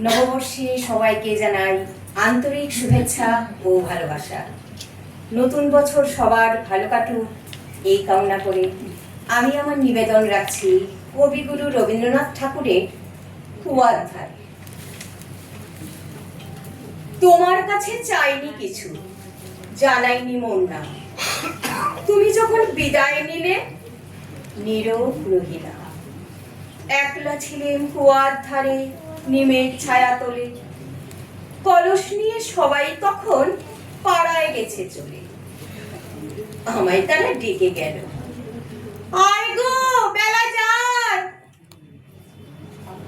নববর্ষে সবাইকে জানাই আন্তরিক শুভেচ্ছা ও ভালোবাসা। নতুন বছর সবার ভালো কাটুক এই কামনা করে আমি আমার নিবেদন রাখছি কবিগুরু রবীন্দ্রনাথ ঠাকুরের কুয়ার ধারে। তোমার কাছে চাইনি কিছু, জানাইনি মন না, তুমি যখন বিদায় নিলে নীরব রহিলা। একলা ছিলেন কুয়ার ধারে নিমের ছায়া তোলে, কলস নিয়ে সবাই তখন পাড়ায় গেছে চলে। আমায় তারা ডেকে গেল, আয় গো বেলা যায়।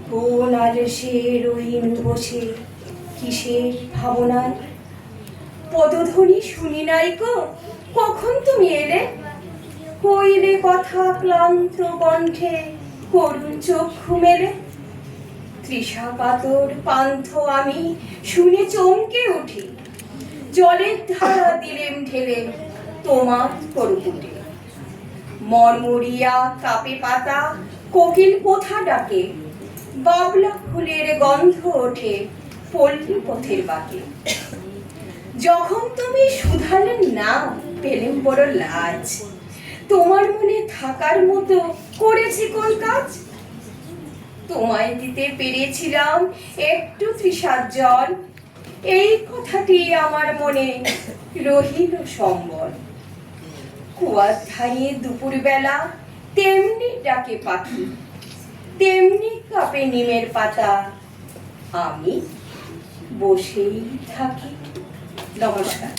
কোন আলসে রহিম বসে কিসের ভাবনায়, পদধ্বনি শুনি নাই গো কখন তুমি এলে। কইলে কথা ক্লান্ত কণ্ঠে করুণ চক্ষু মেলে। তৃষা পাতর পান্থ আমি শুনে চমকে উঠি, জলের ধারা দিলেম ঢেলে তোমার করপুটে। মরমরিয়া কাপে পাতা কোকিল কোথা ডাকে, বাবলা ফুলের গন্ধ ওঠে পল্লী পথের বাকে। যখন তুমি শুধালেন না পেলেম বড় লাজ, তোমার মনে থাকার মতো করেছি কোন কাজ। তোমায় দিতে পেরেছিলাম একটু তৃষার জল, এই কথাটি আমার মনে রহিল সম্বল। কুয়ার ধারে দুপুর বেলা তেমনি ডাকে পাখি, তেমনি কাপে নিমের পাতা, আমি বসেই থাকি। নমস্কার।